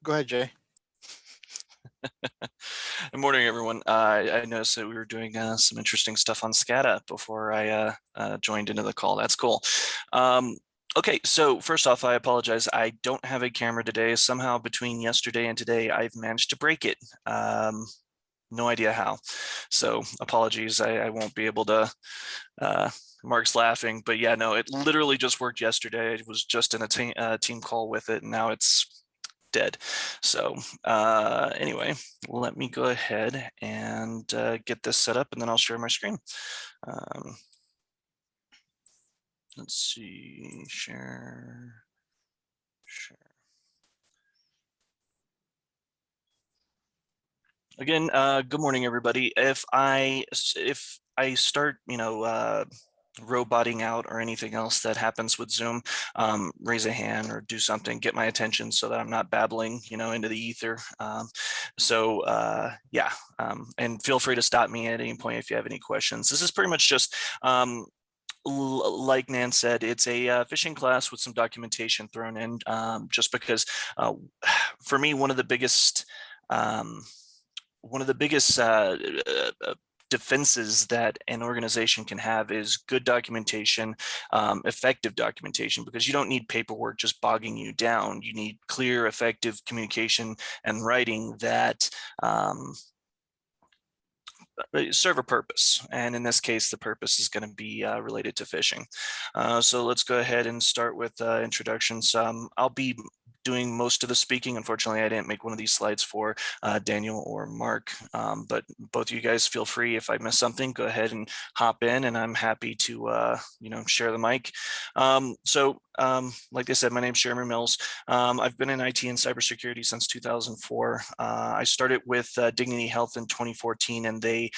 Go ahead, Jay. Good morning, everyone. I noticed that we were doing some interesting stuff on SCADA before I joined into the call. That's cool. Okay, so first off, I apologize. I don't have a camera today. Somehow between yesterday and today, I've managed to break it. No idea how. So apologies. I won't be able to. Mark's laughing, but yeah, no, it literally just worked yesterday. I was just in a team call with it, and now it's dead. So anyway, let me go ahead and get this set up, and then I'll share my screen. Let's see, share. Again, good morning, everybody. If I start, roboting out or anything else that happens with Zoom, raise a hand or do something, get my attention so that I'm not babbling, into the ether. And feel free to stop me at any point if you have any questions. This is pretty much just like Nan said, it's a phishing class with some documentation thrown in, just because for me, one of the biggest defenses that an organization can have is good documentation, effective documentation, because you don't need paperwork just bogging you down. You need clear, effective communication and writing that serve a purpose. And in this case, the purpose is going to be related to phishing. So let's go ahead and start with introductions. I'll be doing most of the speaking. Unfortunately, I didn't make one of these slides for Daniel or Mark, but both of you guys feel free. If I miss something, go ahead and hop in, and I'm happy to share the mic. Like I said, my name's Jeremy Mills. I've been in IT and cybersecurity since 2004. I started with Dignity Health in 2014, and they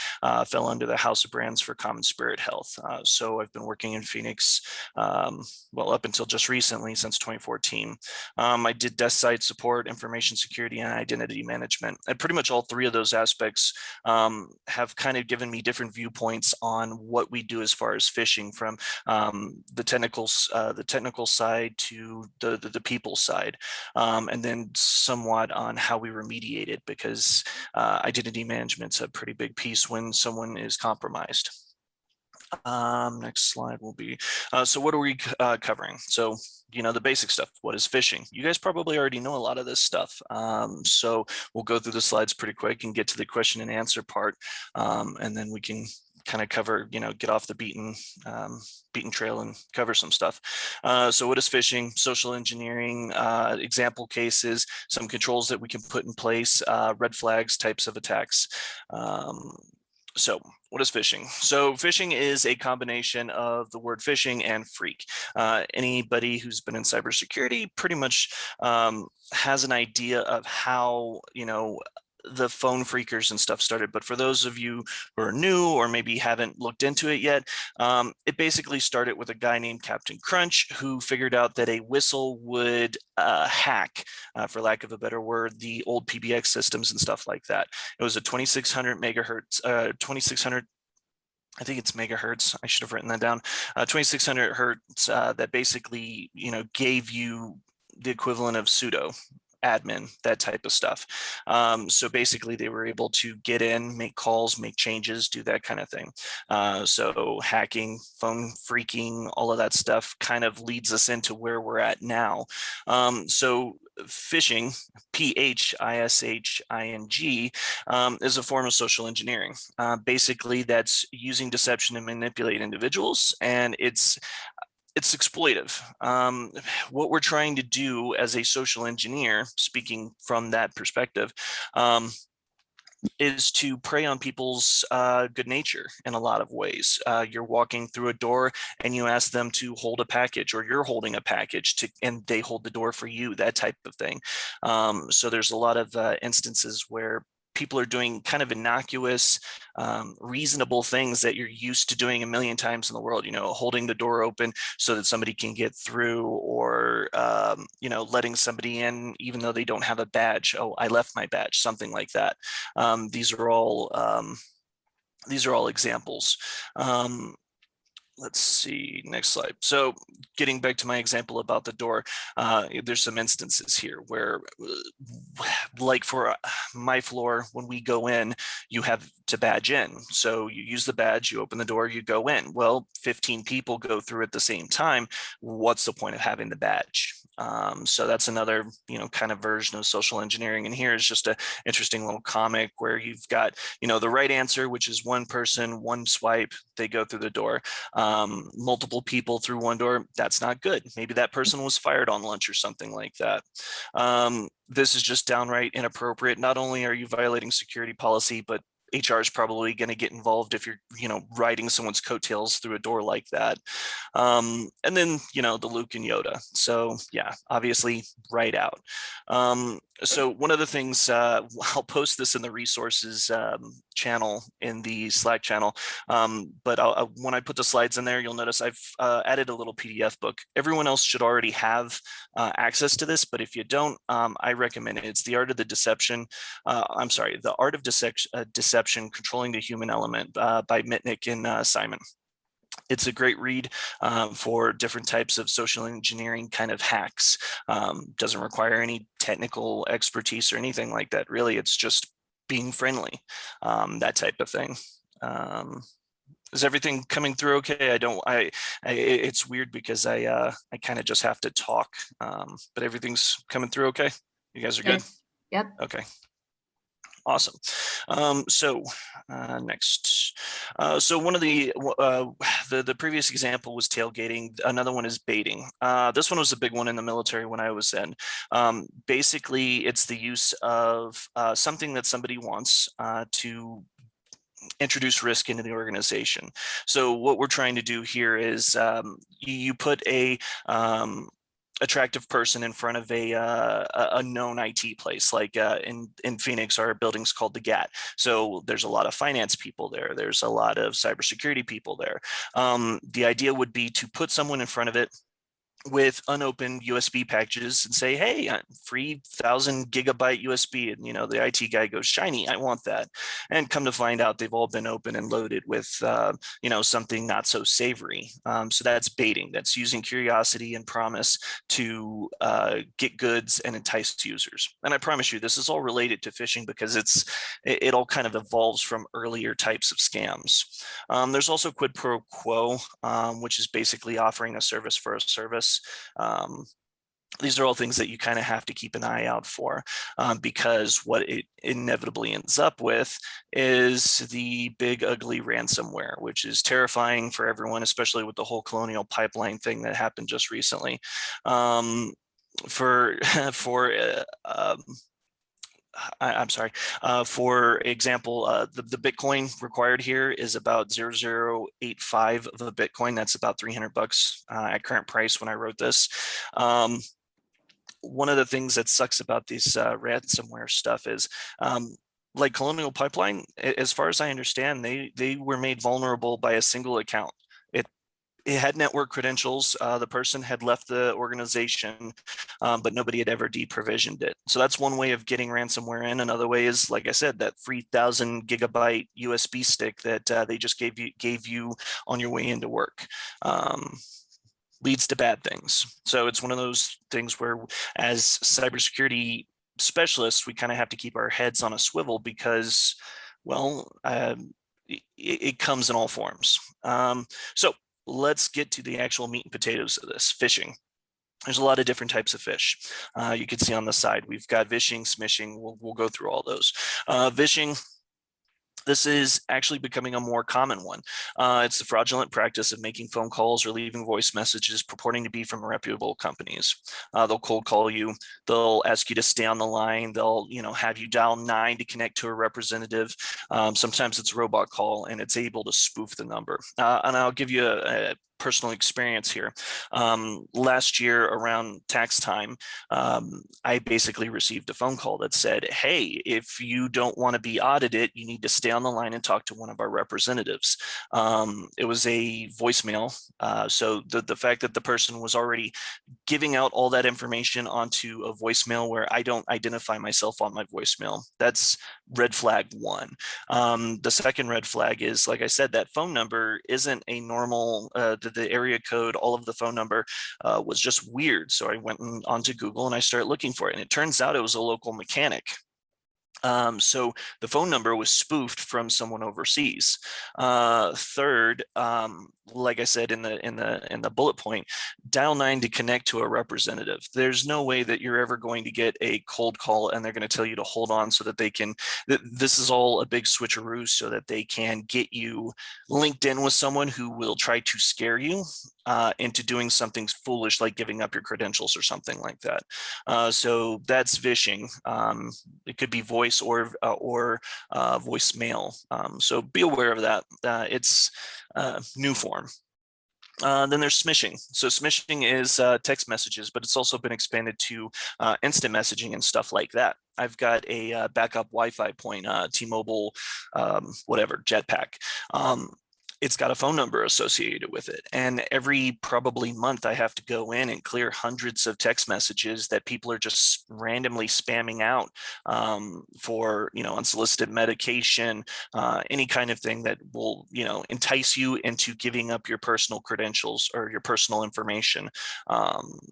fell under the house of brands for CommonSpiritHealth. So I've been working in Phoenix, up until just recently, since 2014. I did desk side support, information security, and identity management. And pretty much all three of those aspects have kind of given me different viewpoints on what we do as far as phishing, from the technical side to the people side, and then somewhat on how we remediate it, because identity management's a pretty big piece when someone is compromised. Next slide will be, so what are we covering? So, the basic stuff. What is phishing? You guys probably already know a lot of this stuff. So we'll go through the slides pretty quick and get to the question and answer part. And then we can kind of cover, get off the beaten trail and cover some stuff. So what is phishing? Social engineering, example cases, some controls that we can put in place, red flags, types of attacks. So what is phishing? So phishing is a combination of the word phishing and freak. Anybody who's been in cybersecurity pretty much has an idea of how, the phone phreakers and stuff started. But for those of you who are new or maybe haven't looked into it yet, it basically started with a guy named Captain Crunch, who figured out that a whistle would hack, for lack of a better word, the old PBX systems and stuff like that. It was a 2600 megahertz, 2600, I think it's megahertz. I should have written that down. 2600 hertz that basically, gave you the equivalent of sudo admin, that type of stuff. So basically they were able to get in, make calls, make changes, do that kind of thing. So hacking, phone phreaking, all of that stuff kind of leads us into where we're at now. So phishing, Phishing, is a form of social engineering. Basically, that's using deception to manipulate individuals, and it's exploitive. What we're trying to do as a social engineer, speaking from that perspective, is to prey on people's good nature in a lot of ways. You're walking through a door and you ask them to hold a package, or you're holding a package and they hold the door for you, that type of thing. So there's a lot of instances where people are doing kind of innocuous, reasonable things that you're used to doing a million times in the world, holding the door open so that somebody can get through, or, letting somebody in even though they don't have a badge. Oh, I left my badge, something like that. These are all examples. let's see, next slide. So getting back to my example about the door, there's some instances here where, like for my floor, when we go in, you have to badge in. So you use the badge, you open the door, you go in. Well, 15 people go through at the same time. What's the point of having the badge? So that's another, kind of version of social engineering. And here is just an interesting little comic where you've got, the right answer, which is one person, one swipe, they go through the door. Multiple people through one door, that's not good. Maybe that person was fired on lunch or something like that. This is just downright inappropriate. Not only are you violating security policy, but HR is probably going to get involved if you're, riding someone's coattails through a door like that. And then, the Luke and Yoda. So yeah, obviously right out. So one of the things, I'll post this in the resources channel in the Slack channel, but when I put the slides in there, you'll notice I've added a little PDF book. Everyone else should already have access to this, but if you don't, I recommend it. It's The Art of the Deception. The Art of Deception, Controlling the Human Element by Mitnick and Simon. It's a great read for different types of social engineering kind of hacks. Doesn't require any technical expertise or anything like that. Really, it's just being friendly, that type of thing. Is everything coming through okay? It's weird because I kind of just have to talk, but everything's coming through okay? You guys are good? Yep. Okay. Awesome. Next. So one of the previous example was tailgating. Another one is baiting. This one was a big one in the military when I was in. Basically, it's the use of something that somebody wants to introduce risk into the organization. So what we're trying to do here is you put a attractive person in front of a known IT place, like in Phoenix, our building's called the GAT. So there's a lot of finance people there. There's a lot of cybersecurity people there. The idea would be to put someone in front of it with unopened USB packages and say, hey, free 1,000 gigabyte USB. And, the IT guy goes, shiny, I want that. And come to find out they've all been open and loaded with, something not so savory. So that's baiting. That's using curiosity and promise to get goods and entice users. And I promise you, this is all related to phishing because it all kind of evolves from earlier types of scams. There's also quid pro quo, which is basically offering a service for a service. These are all things that you kind of have to keep an eye out for, because what it inevitably ends up with is the big ugly ransomware, which is terrifying for everyone, especially with the whole Colonial Pipeline thing that happened just recently. For example, the Bitcoin required here is about 0.0085 of a Bitcoin. That's about $300 at current price when I wrote this. One of the things that sucks about these ransomware stuff is, like Colonial Pipeline, as far as I understand, they were made vulnerable by a single account. It had network credentials. The person had left the organization, but nobody had ever deprovisioned it. So that's one way of getting ransomware in. Another way is, like I said, that free 1,000 gigabyte USB stick that they just gave you on your way into work. Leads to bad things. So it's one of those things where, as cybersecurity specialists, we kind of have to keep our heads on a swivel because, well, it comes in all forms. So let's get to the actual meat and potatoes of this, phishing. There's a lot of different types of fish. You can see on the side, we've got vishing, smishing. We'll go through all those. Vishing, this is actually becoming a more common one. It's the fraudulent practice of making phone calls or leaving voice messages purporting to be from reputable companies. They'll cold call you. They'll ask you to stay on the line. They'll, have you dial 9 to connect to a representative. Sometimes it's a robot call and it's able to spoof the number. And I'll give you personal experience here. Last year around tax time, I basically received a phone call that said, hey, if you don't want to be audited, you need to stay on the line and talk to one of our representatives. It was a voicemail. So the fact that the person was already giving out all that information onto a voicemail where I don't identify myself on my voicemail, that's red flag one. The second red flag is, like I said, that phone number isn't a normal, the area code, all of the phone number was just weird. So I went onto Google and I started looking for it. And it turns out it was a local mechanic. So the phone number was spoofed from someone overseas. Third, like I said in the bullet point, dial 9 to connect to a representative. There's no way that you're ever going to get a cold call and they're going to tell you to hold on so that they can. This is all a big switcheroo so that they can get you linked in with someone who will try to scare you into doing something foolish like giving up your credentials or something like that. So that's phishing. It could be voice or voicemail. So be aware of that. It's new form. Then there's smishing. So smishing is text messages, but it's also been expanded to instant messaging and stuff like that. I've got a backup Wi-Fi point, T-Mobile, whatever, jetpack. It's got a phone number associated with it. And every probably month I have to go in and clear hundreds of text messages that people are just randomly spamming out for, unsolicited medication, any kind of thing that will, entice you into giving up your personal credentials or your personal information.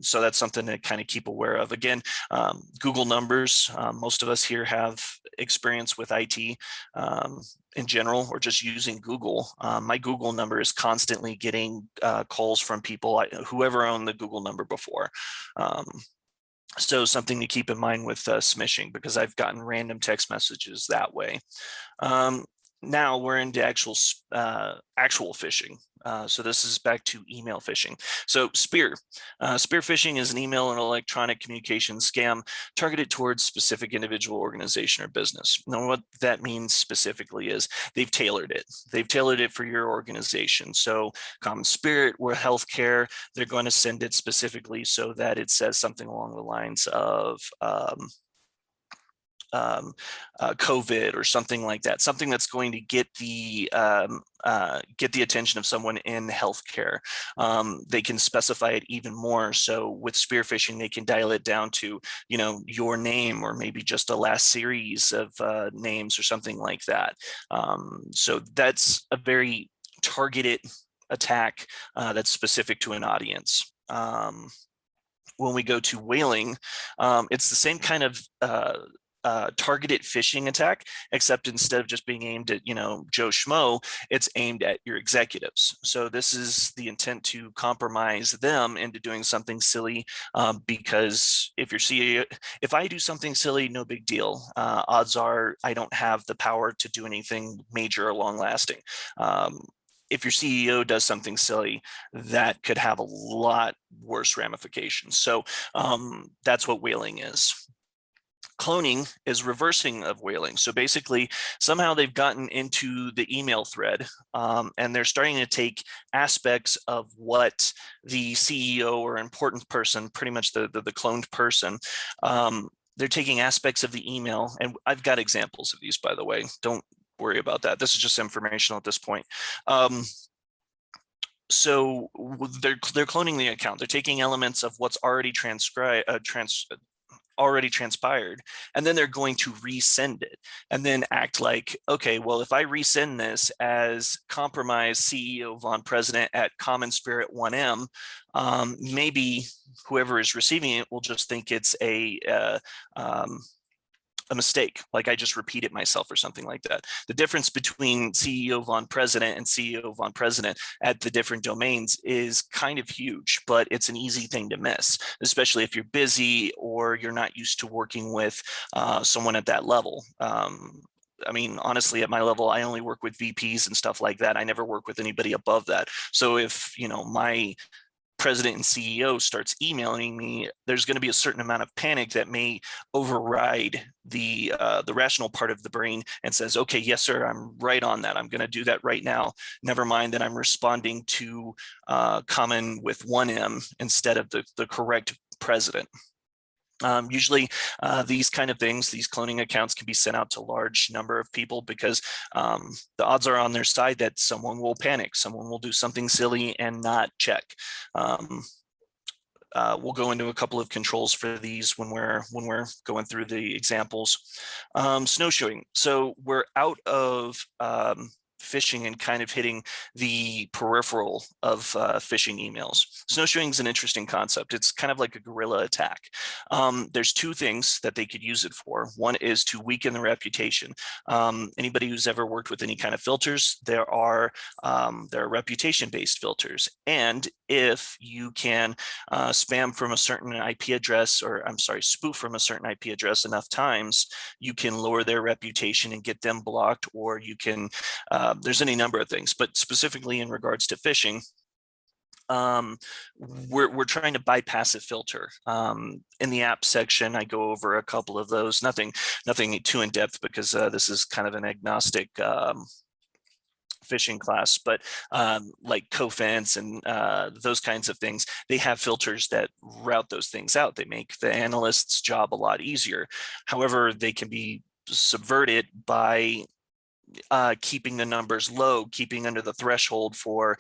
So that's something to kind of keep aware of. Again, Google numbers, most of us here have experience with IT. In general, or just using Google. My Google number is constantly getting calls from people, whoever owned the Google number before. So something to keep in mind with smishing, because I've gotten random text messages that way. Now we're into actual phishing. So this is back to email phishing. So spear phishing is an email and electronic communication scam targeted towards specific individual, organization, or business. Now, what that means specifically is they've tailored it. They've tailored it for your organization. So Common Spirit, we're healthcare. They're going to send it specifically so that it says something along the lines of COVID or something like that, something that's going to get the attention of someone in healthcare. They can specify it even more. So with spear phishing, they can dial it down to, your name or maybe just a last series of names or something like that. So that's a very targeted attack that's specific to an audience. When we go to whaling, it's the same kind of targeted phishing attack, except instead of just being aimed at, Joe Schmo, it's aimed at your executives. So this is the intent to compromise them into doing something silly, because if you're CEO, if I do something silly, no big deal. Odds are I don't have the power to do anything major or long lasting. If your CEO does something silly, that could have a lot worse ramifications. So that's what whaling is. Cloning is reversing of whaling. So basically, somehow they've gotten into the email thread, and they're starting to take aspects of what the CEO or important person, pretty much the cloned person, they're taking aspects of the email. And I've got examples of these, by the way. Don't worry about that. This is just informational at this point. So they're cloning the account. They're taking elements of what's already already transpired, and then they're going to resend it and then act like, okay, well, if I resend this as compromised CEO Von President at Common Spirit 1M, maybe whoever is receiving it will just think it's a mistake, like I just repeat it myself or something like that. The difference between CEO Von President and CEO Von President at the different domains is kind of huge, but it's an easy thing to miss, especially if you're busy or you're not used to working with someone at that level. I mean, honestly, at my level, I only work with VPs and stuff like that. I never work with anybody above that. So if, my president and CEO starts emailing me, there's going to be a certain amount of panic that may override the rational part of the brain and says, okay, yes, sir, I'm right on that. I'm going to do that right now. Never mind that I'm responding to common with one M instead of the correct president. Usually these kind of things, these cloning accounts can be sent out to a large number of people because the odds are on their side that someone will panic, someone will do something silly and not check. We'll go into a couple of controls for these when we're going through the examples. Snowshoeing. So we're out of phishing and kind of hitting the peripheral of phishing emails. Snowshoeing is an interesting concept. It's kind of like a guerrilla attack. There's two things that they could use it for. One is to weaken the reputation. Anybody who's ever worked with any kind of filters, there are reputation-based filters. And if you can spam from a certain IP address, or I'm sorry, spoof from a certain IP address enough times, you can lower their reputation and get them blocked, or you can there's any number of things, but specifically in regards to phishing, we're trying to bypass a filter. In the app section, I go over a couple of those. Nothing too in depth because this is kind of an agnostic phishing class, but like Cofense and those kinds of things, they have filters that route those things out. They make the analyst's job a lot easier. However, they can be subverted by keeping the numbers low, keeping under the threshold for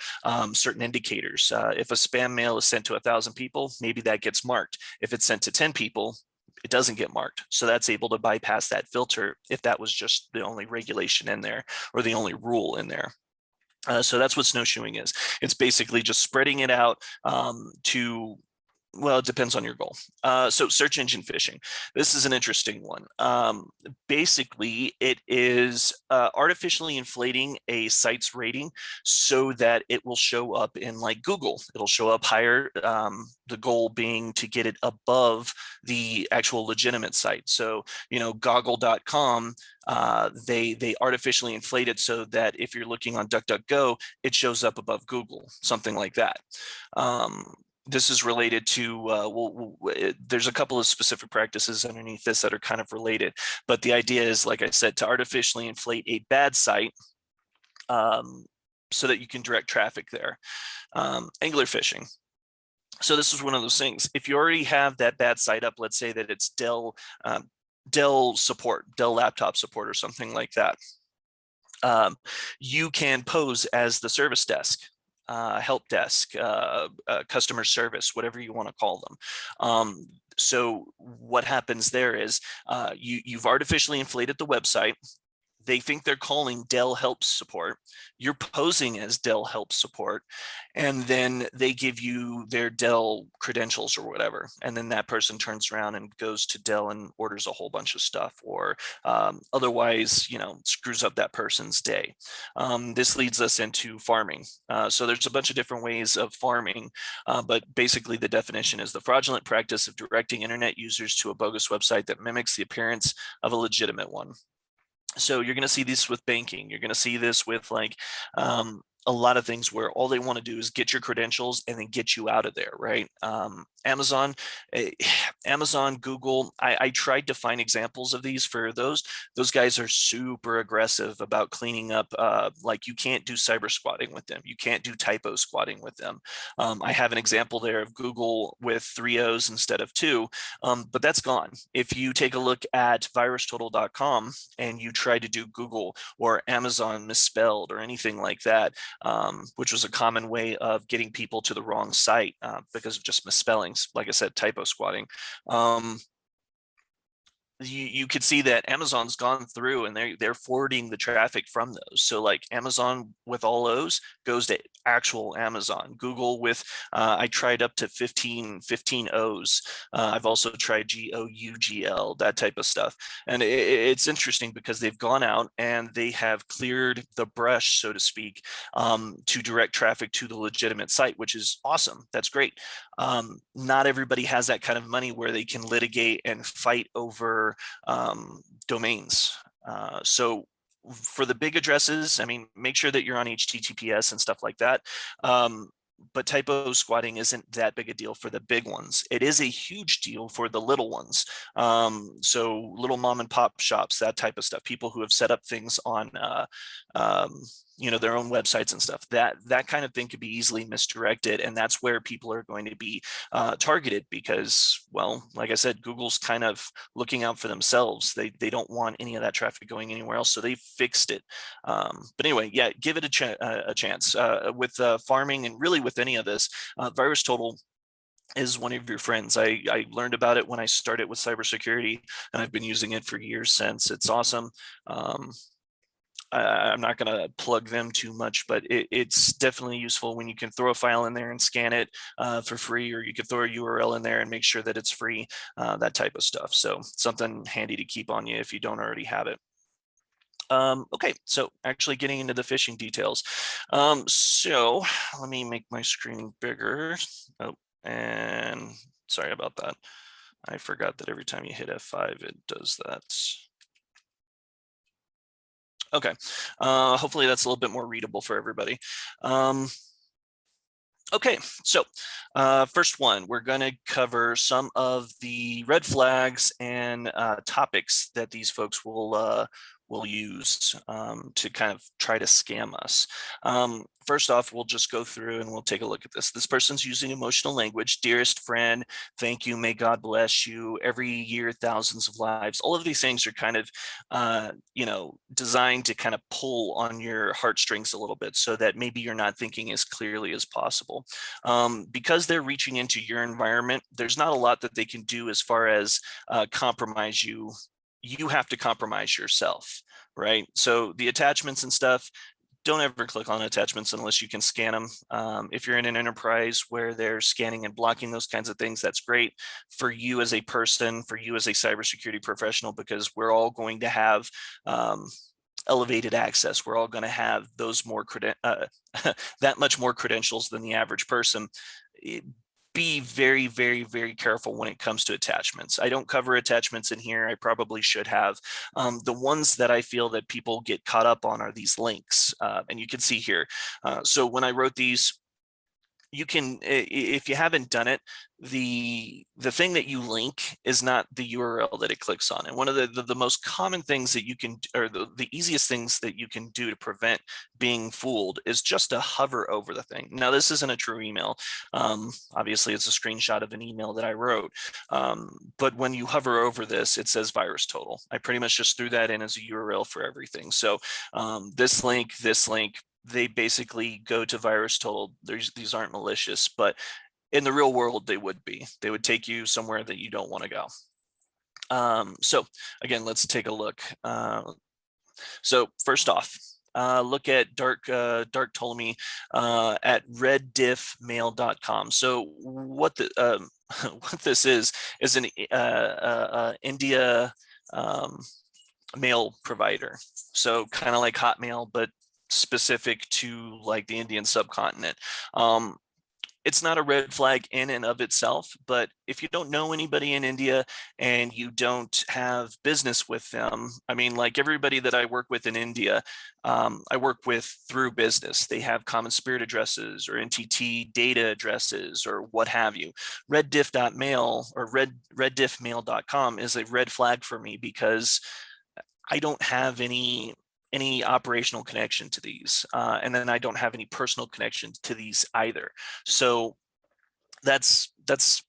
certain indicators. If a spam mail is sent to 1,000 people, maybe that gets marked. If it's sent to 10 people, it doesn't get marked. So that's able to bypass that filter if that was just the only regulation in there or the only rule in there. So that's what snowshoeing is. It's basically just spreading it out to, well, it depends on your goal. So search engine phishing. This is an interesting one. Basically, it is artificially inflating a site's rating so that it will show up in like Google. It'll show up higher, the goal being to get it above the actual legitimate site. So, you know, goggle.com, they artificially inflate it so that if you're looking on DuckDuckGo, it shows up above Google, something like that. This is related to, there's a couple of specific practices underneath this that are kind of related, but the idea is, like I said, to artificially inflate a bad site so that you can direct traffic there. Angler phishing. So this is one of those things. If you already have that bad site up, let's say that it's Dell support, Dell laptop support or something like that, you can pose as the service desk. Help desk, customer service, whatever you want to call them. So what happens there is you've artificially inflated the website. They think they're calling Dell Help Support. You're posing as Dell Help Support, and then they give you their Dell credentials or whatever. And then that person turns around and goes to Dell and orders a whole bunch of stuff, or otherwise, you know, screws up that person's day. This leads us into farming. So there's a bunch of different ways of farming, but basically the definition is the fraudulent practice of directing internet users to a bogus website that mimics the appearance of a legitimate one. So you're going to see this with banking. You're going to see this with like a lot of things where all they want to do is get your credentials and then get you out of there, right? Amazon, Google, I tried to find examples of these for those. Those guys are super aggressive about cleaning up. Like you can't do cyber squatting with them. You can't do typo squatting with them. I have an example there of Google with 3 O's instead of 2, but that's gone. If you take a look at virustotal.com and you try to do Google or Amazon misspelled or anything like that, which was a common way of getting people to the wrong site because of just misspellings, like I said, typo squatting. You could see that Amazon's gone through and they're forwarding the traffic from those. So like Amazon with all O's goes to actual Amazon. Google with, I tried up to 15 O's. I've also tried GOUGL, that type of stuff. And it's interesting because they've gone out and they have cleared the brush, so to speak, to direct traffic to the legitimate site, which is awesome. That's great. Not everybody has that kind of money where they can litigate and fight over domains. So for the big addresses, I mean, make sure that you're on HTTPS and stuff like that. but typo squatting isn't that big a deal for the big ones. It is a huge deal for the little ones. So little mom and pop shops, that type of stuff, people who have set up things on um, their own websites and stuff, that kind of thing could be easily misdirected, and that's where people are going to be targeted, because, well, like I said, Google's kind of looking out for themselves. They don't want any of that traffic going anywhere else, so they fixed it. But anyway, yeah, give it a chance with farming, and really with any of this. VirusTotal is one of your friends. I learned about it when I started with cybersecurity, and I've been using it for years since. It's awesome. I'm not going to plug them too much, but it's definitely useful when you can throw a file in there and scan it for free, or you could throw a URL in there and make sure that it's free, that type of stuff. So something handy to keep on you if you don't already have it. Okay, so actually getting into the phishing details. So let me make my screen bigger. Oh, and sorry about that. I forgot that every time you hit F5, it does that. Okay, hopefully that's a little bit more readable for everybody. Okay, so first one, we're going to cover some of the red flags and topics that these folks will use to kind of try to scam us. First off, we'll just go through and we'll take a look at this. This person's using emotional language: dearest friend, thank you, may God bless you, every year, thousands of lives. All of these things are kind of, designed to kind of pull on your heartstrings a little bit, so that maybe you're not thinking as clearly as possible. Because they're reaching into your environment, there's not a lot that they can do as far as compromise you. You have to compromise yourself, right? So the attachments and stuff, don't ever click on attachments unless you can scan them. If you're in an enterprise where they're scanning and blocking those kinds of things, that's great for you as a person, for you as a cybersecurity professional, because we're all going to have elevated access. We're all going to have those more that much more credentials than the average person. Be very, very, very careful when it comes to attachments. I don't cover attachments in here. I probably should have. The ones that I feel that people get caught up on are these links, and you can see here. So when I wrote these, you can, if you haven't done it, the thing that you link is not the URL that it clicks on. And one of the most common things that you can, or the easiest things that you can do to prevent being fooled, is just to hover over the thing. Now, this isn't a true email. Obviously, it's a screenshot of an email that I wrote. But when you hover over this, it says VirusTotal. I pretty much just threw that in as a URL for everything. So this link, they basically go to VirusTotal. These aren't malicious, but in the real world, they would be. They would take you somewhere that you don't want to go. So again, let's take a look. So first off, look at Dark told me at reddiffmail.com. So what the what this is an India mail provider. So kind of like Hotmail, but specific to like the Indian subcontinent. It's not a red flag in and of itself, but if you don't know anybody in India and you don't have business with them, I mean, like everybody that I work with in India, I work with through business. They have Common Spirit addresses or NTT data addresses or what have you. Reddiff.mail or reddiffmail.com is a red flag for me, because I don't have any operational connection to these, and then I don't have any personal connection to these either. So that's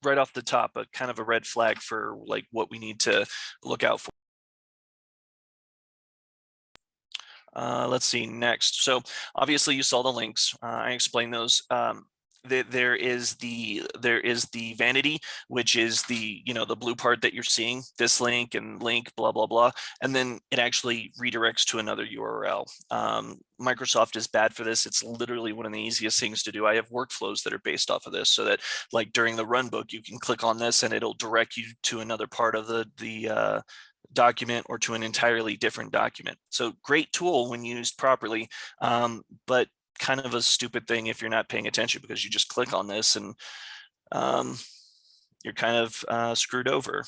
right off the top a kind of a red flag for like what we need to look out for. Let's see next. So obviously you saw the links. I explained those. There is the vanity, which is the the blue part that you're seeing, this link and link blah blah blah, and then it actually redirects to another URL. Microsoft is bad for this. It's literally one of the easiest things to do. I have workflows that are based off of this, so that like during the run book you can click on this and it'll direct you to another part of the document or to an entirely different document. So great tool when used properly, but kind of a stupid thing if you're not paying attention, because you just click on this and you're kind of screwed over.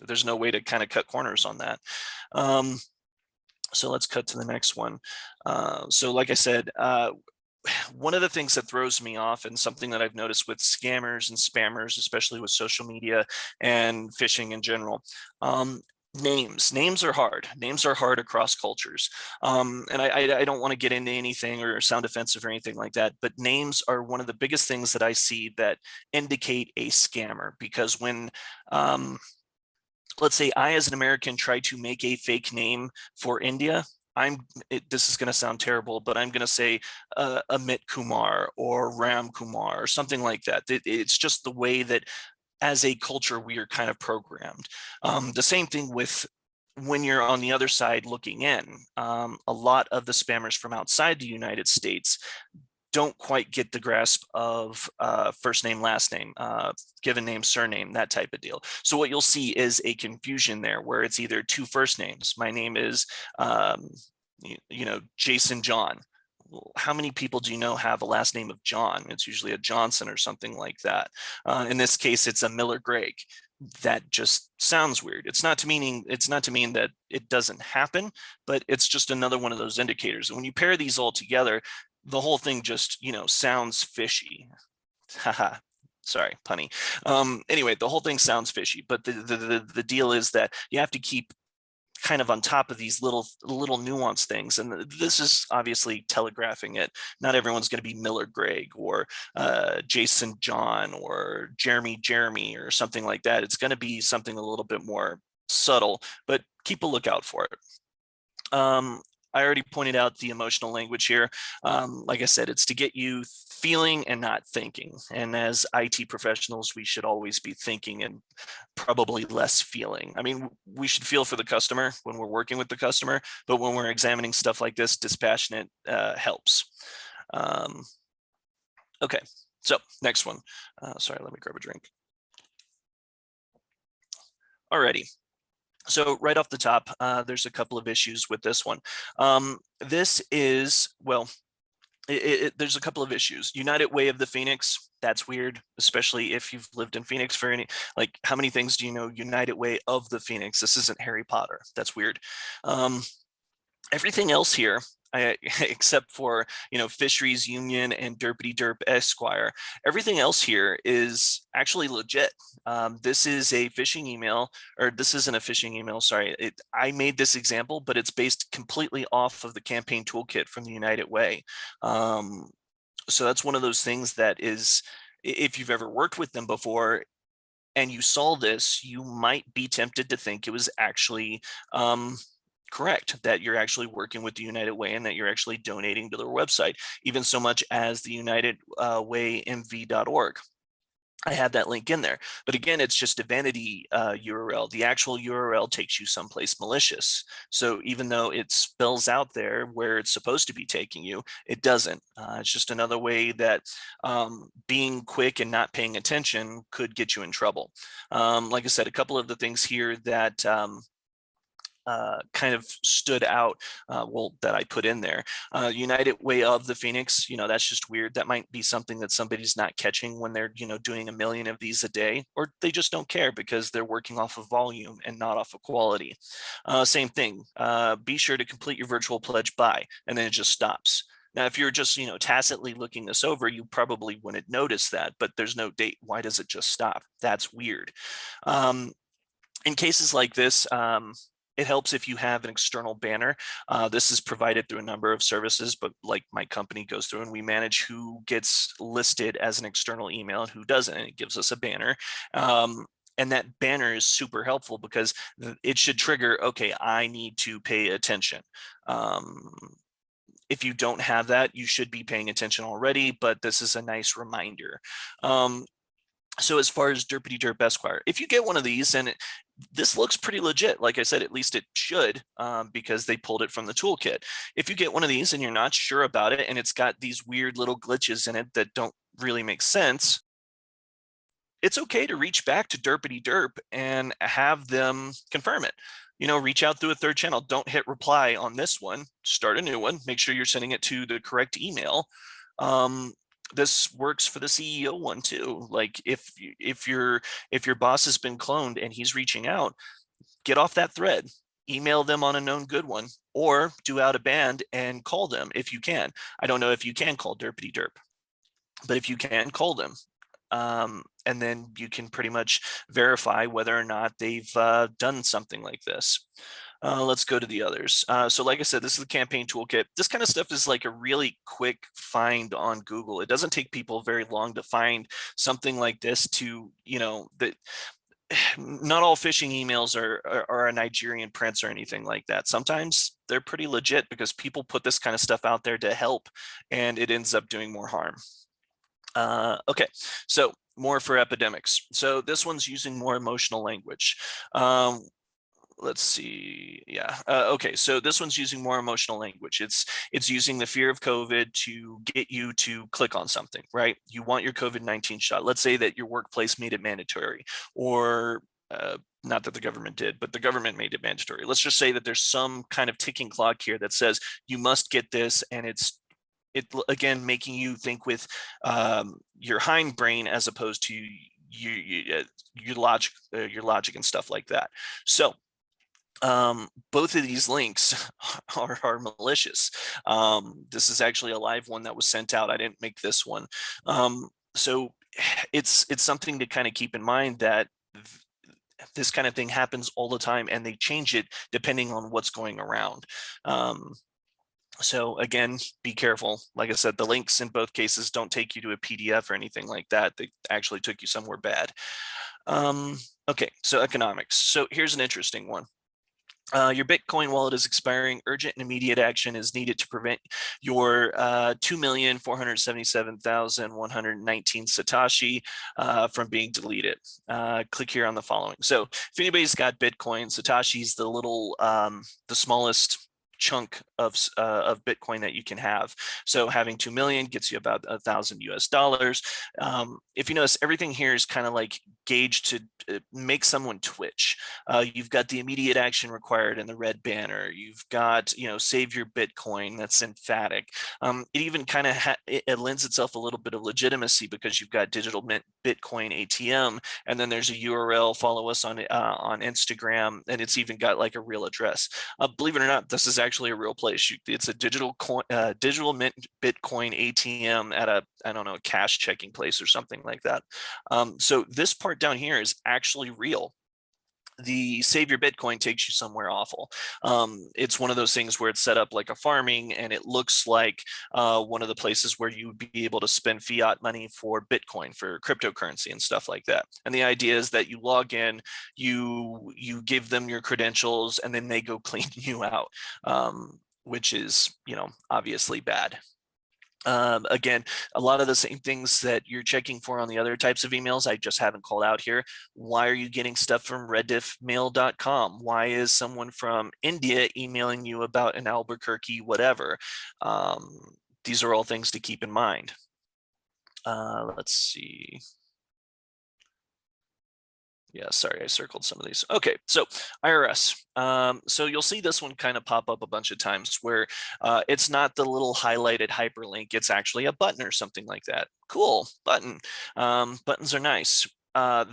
There's no way to kind of cut corners on that. So let's cut to the next one. So like I said, one of the things that throws me off, and something that I've noticed with scammers and spammers, especially with social media and phishing in general, um, names are hard. Names are hard across cultures. And I don't want to get into anything or sound offensive or anything like that, but names are one of the biggest things that I see that indicate a scammer. Because when let's say I, as an American, try to make a fake name for India, this is going to sound terrible, but I'm going to say Amit Kumar or Ram Kumar or something like that. It's just the way that, as a culture, we are kind of programmed. The same thing with when you're on the other side looking in. A lot of the spammers from outside the United States don't quite get the grasp of first name, last name, given name, surname, that type of deal. So what you'll see is a confusion there where it's either two first names. My name is, Jason John. Well, how many people do you know have a last name of John? It's usually a Johnson or something like that. In this case, it's a Miller Greg. That just sounds weird. It's not to mean that it doesn't happen, but it's just another one of those indicators. And when you pair these all together, the whole thing just, sounds fishy. Haha. Sorry, punny. Anyway, the whole thing sounds fishy, but the deal is that you have to keep kind of on top of these little nuanced things, and this is obviously telegraphing it. Not everyone's going to be Miller Greg or Jason John or Jeremy or something like that. It's going to be something a little bit more subtle, but keep a lookout for it. I already pointed out the emotional language here. Like I said, it's to get you feeling and not thinking. And as IT professionals, we should always be thinking and probably less feeling. I mean, we should feel for the customer when we're working with the customer, but when we're examining stuff like this, dispassionate helps. Okay, so next one. Sorry, let me grab a drink. Alrighty. So right off the top, there's a couple of issues with this one. This is, well, there's a couple of issues. United Way of the Phoenix, that's weird, especially if you've lived in Phoenix for how many things do you know United Way of the Phoenix? This isn't Harry Potter. That's weird. Everything else here, except for Fisheries Union and Derpity Derp Esquire, everything else here is actually legit. This is a phishing email, or this isn't a phishing email, sorry. I made this example, but it's based completely off of the campaign toolkit from the United Way. So that's one of those things that is, if you've ever worked with them before and you saw this, you might be tempted to think it was actually correct, that you're actually working with the United Way and that you're actually donating to their website, even so much as the UnitedWayMV.org. I have that link in there, but again, it's just a vanity URL. The actual URL takes you someplace malicious. So even though it spells out there where it's supposed to be taking you, it doesn't. It's just another way that being quick and not paying attention could get you in trouble. Like I said, a couple of the things here that kind of stood out, that I put in there. United Way of the Phoenix, that's just weird. That might be something that somebody's not catching when they're, doing a million of these a day, or they just don't care because they're working off of volume and not off of quality. Same thing, be sure to complete your virtual pledge by, and then it just stops. Now, if you're just, tacitly looking this over, you probably wouldn't notice that, but there's no date. Why does it just stop? That's weird. In cases like this, it helps if you have an external banner. This is provided through a number of services, but like my company goes through and we manage who gets listed as an external email and who doesn't, and it gives us a banner. And that banner is super helpful because it should trigger, okay, I need to pay attention. If you don't have that, you should be paying attention already, but this is a nice reminder. So as far as Derpity Derp Esquire, if you get one of these and this looks pretty legit, like I said, at least it should, because they pulled it from the toolkit. If you get one of these and you're not sure about it and it's got these weird little glitches in it that don't really make sense, it's okay to reach back to Derpity Derp and have them confirm it. Reach out through a third channel. Don't hit reply on this one. Start a new one. Make sure you're sending it to the correct email. This works for the CEO one too. Like if your boss has been cloned and he's reaching out, get off that thread. email them on a known good one, or do out a band and call them if you can. I don't know if you can call derpity derp, but if you can, call them. And then you can pretty much verify whether or not they've done something like this. Let's go to the others. So like I said, this is the campaign toolkit. This kind of stuff is like a really quick find on Google. It doesn't take people very long to find something like this to, that not all phishing emails are a Nigerian prince or anything like that. Sometimes they're pretty legit because people put this kind of stuff out there to help, and it ends up doing more harm. Okay, so more for epidemics. So this one's using more emotional language. Let's see. Yeah. Okay. So this one's using more emotional language. It's using the fear of COVID to get you to click on something, right? You want your COVID-19 shot. Let's say that your workplace made it mandatory, or not that the government did, but the government made it mandatory. Let's just say that there's some kind of ticking clock here that says you must get this, and it again making you think with your hindbrain as opposed to your logic and stuff like that. So both of these links are malicious. This is actually a live one that was sent out. I didn't make this one. So it's something to kind of keep in mind that this kind of thing happens all the time, and they change it depending on what's going around. So again, be careful. Like I said, the links in both cases don't take you to a PDF or anything like that. They actually took you somewhere bad. Okay, so economics. So here's an interesting one. Your Bitcoin wallet is expiring. Urgent and immediate action is needed to prevent your 2,477,119 Satoshi from being deleted. Click here on the following. So if anybody's got Bitcoin, Satoshi's the little, the smallest chunk of Bitcoin that you can have. So having 2 million gets you about $1,000 US. If you notice, everything here is kind of like gauged to make someone twitch. You've got the immediate action required in the red banner. You've got, save your Bitcoin. That's emphatic. It even kind of it lends itself a little bit of legitimacy because you've got digital mint Bitcoin ATM, and then there's a URL. Follow us on Instagram, and it's even got like a real address. Believe it or not, this is actually a real place. It's a digital mint Bitcoin ATM at I don't know, a cash checking place or something like that. So this part down here is actually real. The save your Bitcoin takes you somewhere awful. It's one of those things where it's set up like a farming, and it looks like one of the places where you would be able to spend fiat money for Bitcoin, for cryptocurrency and stuff like that. And the idea is that you log in, you give them your credentials, and then they go clean you out, which is, obviously bad. Again, a lot of the same things that you're checking for on the other types of emails, I just haven't called out here. Why are you getting stuff from rediffmail.com? Why is someone from India emailing you about an Albuquerque whatever? These are all things to keep in mind. Let's see. Yeah, sorry, I circled some of these. Okay, so IRS. So you'll see this one kind of pop up a bunch of times where it's not the little highlighted hyperlink, it's actually a button or something like that. Cool, button. Buttons are nice.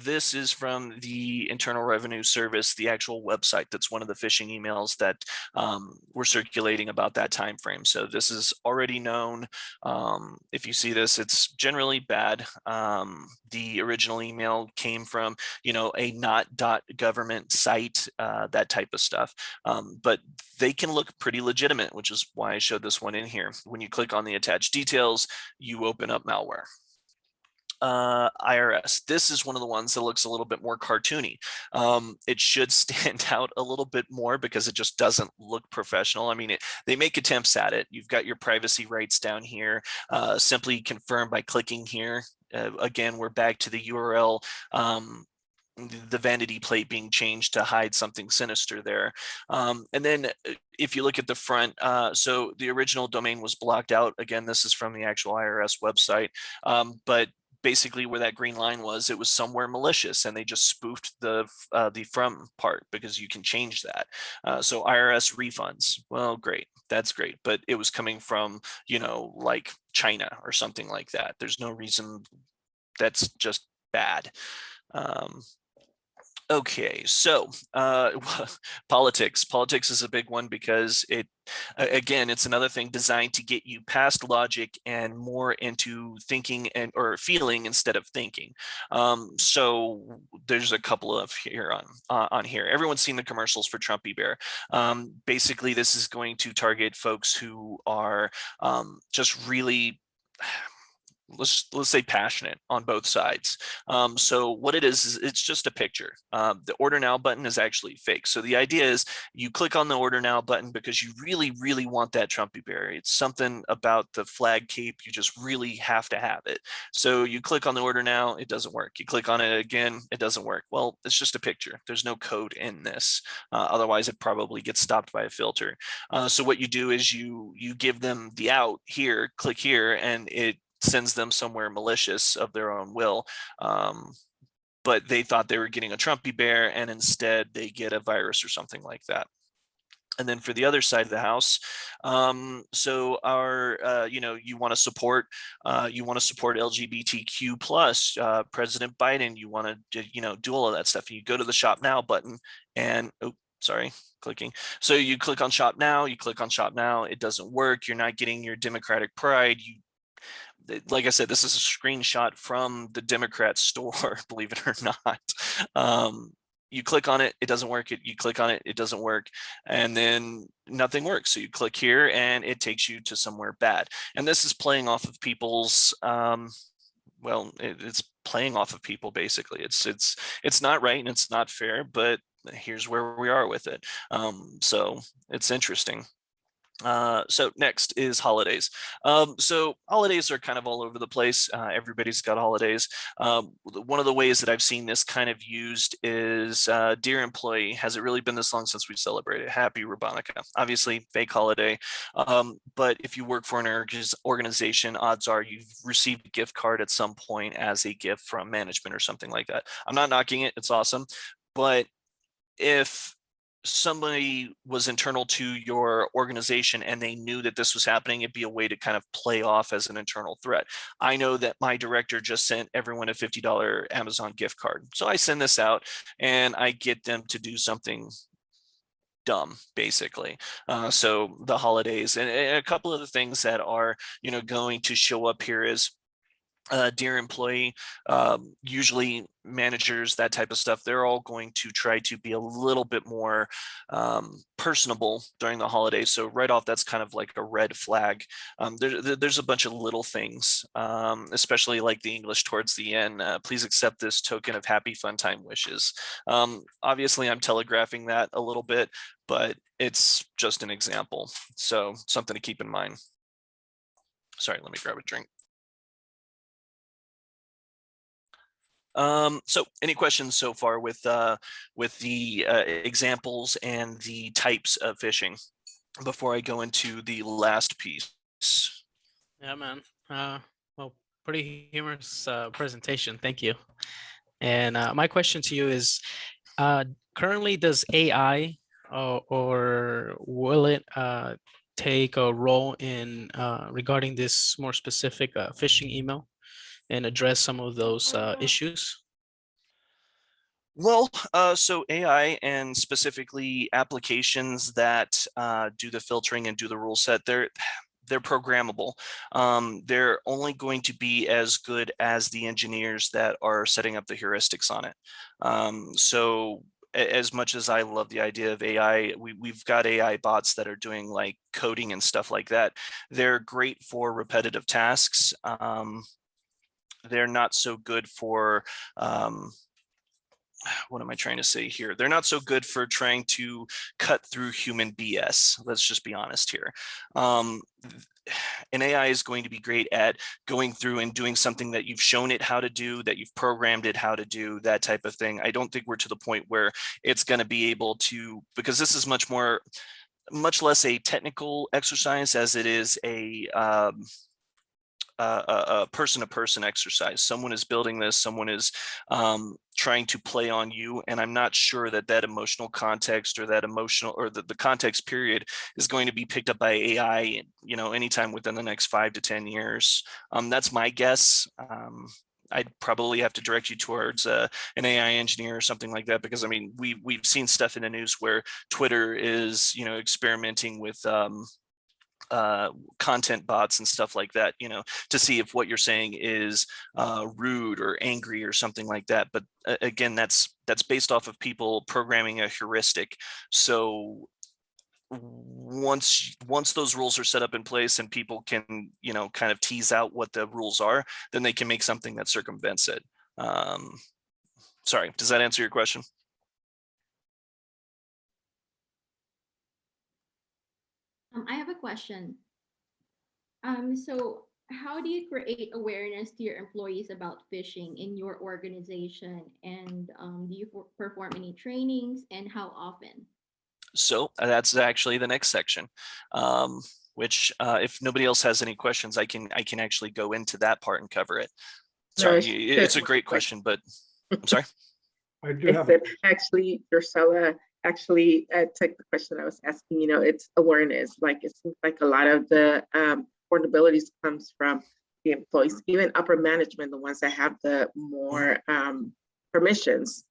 This is from the Internal Revenue Service, the actual website. That's one of the phishing emails that were circulating about that time frame. So this is already known. If you see this, it's generally bad. The original email came from, a not.government site, that type of stuff. But they can look pretty legitimate, which is why I showed this one in here. When you click on the attached details, you open up malware. IRS. This is one of the ones that looks a little bit more cartoony. It should stand out a little bit more because it just doesn't look professional. I mean, they make attempts at it. You've got your privacy rights down here. Simply confirm by clicking here. Again, we're back to the URL. The vanity plate being changed to hide something sinister there. And then if you look at the front, so the original domain was blocked out. Again, this is from the actual IRS website, but basically where that green line was, it was somewhere malicious, and they just spoofed the from part because you can change that. So IRS refunds, well, great, that's great, but it was coming from, like China or something like that. There's no reason. That's just bad. Okay, so politics. Politics is a big one because again, it's another thing designed to get you past logic and more into thinking and or feeling instead of thinking. So there's a couple of here on here. Everyone's seen the commercials for Trumpy Bear. Basically, this is going to target folks who are just really let's say passionate on both sides. So what it is it's just a picture. The order now button is actually fake. So the idea is you click on the order now button because you really want that Trumpy Bear. It's something about the flag cape. You just really have to have it. So you click on the order now, it doesn't work. You click on it again, it doesn't work. Well, it's just a picture. There's no code in this. Otherwise, it probably gets stopped by a filter. So what you do is you give them the out here, click here, and it sends them somewhere malicious of their own will. But they thought they were getting a Trumpy Bear, and instead they get a virus or something like that. And then for the other side of the house, so our, you want to support LGBTQ plus President Biden. You want to, do all of that stuff. You go to the Shop Now button, and clicking. So you click on Shop Now. You click on Shop Now. It doesn't work. You're not getting your Democratic pride. Like I said, this is a screenshot from the Democrat store, believe it or not. You click on it, it doesn't work. You click on it, it doesn't work. And then nothing works. So you click here and it takes you to somewhere bad. And this is playing off of people's, it's playing off of people basically. It's not right and it's not fair, but here's where we are with it. So it's interesting. So next is holidays. So holidays are kind of all over the place. Everybody's got holidays. One of the ways that I've seen this kind of used is Dear Employee, has it really been this long since we celebrated? Happy Rabanica. Obviously, fake holiday. But if you work for an organization, odds are you've received a gift card at some point as a gift from management or something like that. I'm not knocking it. It's awesome. But if somebody was internal to your organization and they knew that this was happening, it'd be a way to kind of play off as an internal threat. I know that my director just sent everyone a $50 Amazon gift card. So I send this out and I get them to do something dumb, basically. So the holidays and a couple of the things that are, going to show up here is Dear Employee, usually managers, that type of stuff, they're all going to try to be a little bit more personable during the holidays. So right off, that's kind of like a red flag. There's a bunch of little things, especially like the English towards the end. Please accept this token of happy fun time wishes. Obviously, I'm telegraphing that a little bit, but it's just an example. So something to keep in mind. Sorry, let me grab a drink. So any questions so far with the examples and the types of phishing before I go into the last piece? Yeah, man. Well, pretty humorous presentation. Thank you. And my question to you is, currently, does AI or will it take a role in regarding this more specific phishing email and address some of those issues? Well, so AI and specifically applications that do the filtering and do the rule set, they're programmable. They're only going to be as good as the engineers that are setting up the heuristics on it. So as much as I love the idea of AI, we've got AI bots that are doing like coding and stuff like that. They're great for repetitive tasks. They're not so good for what am I trying to say here? They're not so good for trying to cut through human BS. Let's just be honest here. An AI is going to be great at going through and doing something that you've shown it how to do, that you've programmed it how to do, that type of thing. I don't think we're to the point where it's going to be able to, because this is much less a technical exercise as it is a person-to-person exercise. Someone is building this, someone is trying to play on you, and I'm not sure that emotional context or the context period is going to be picked up by AI, anytime within the next 5 to 10 years. That's my guess. I'd probably have to direct you towards an AI engineer or something like that, because I mean, we've seen stuff in the news where Twitter is, experimenting with content bots and stuff like that, to see if what you're saying is rude or angry or something like that. But again, that's based off of people programming a heuristic. So once those rules are set up in place and people can kind of tease out what the rules are, then they can make something that circumvents it. Sorry, does that answer your question? I have a question. So how do you create awareness to your employees about phishing in your organization? And do you perform any trainings, and how often? So that's actually the next section, which if nobody else has any questions, I can actually go into that part and cover it. Sorry, it's a great question, but I'm sorry. I do have. Actually, Ursula actually took the question I was asking. It's awareness. Like it seems like a lot of the vulnerabilities comes from the employees, even upper management, the ones that have the more permissions,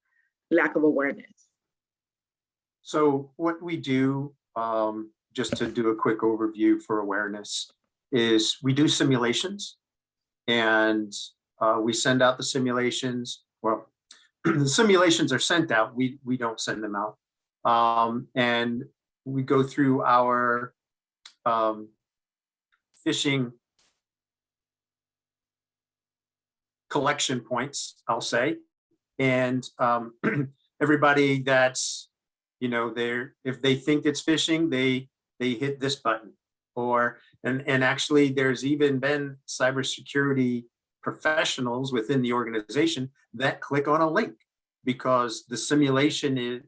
lack of awareness. So what we do, just to do a quick overview for awareness, is we do simulations, and we send out the simulations. Well, the simulations are sent out. We don't send them out, and we go through our phishing collection points, I'll say, and everybody that's if they think it's phishing, they hit this button, and actually there's even been cybersecurity professionals within the organization that click on a link because the simulation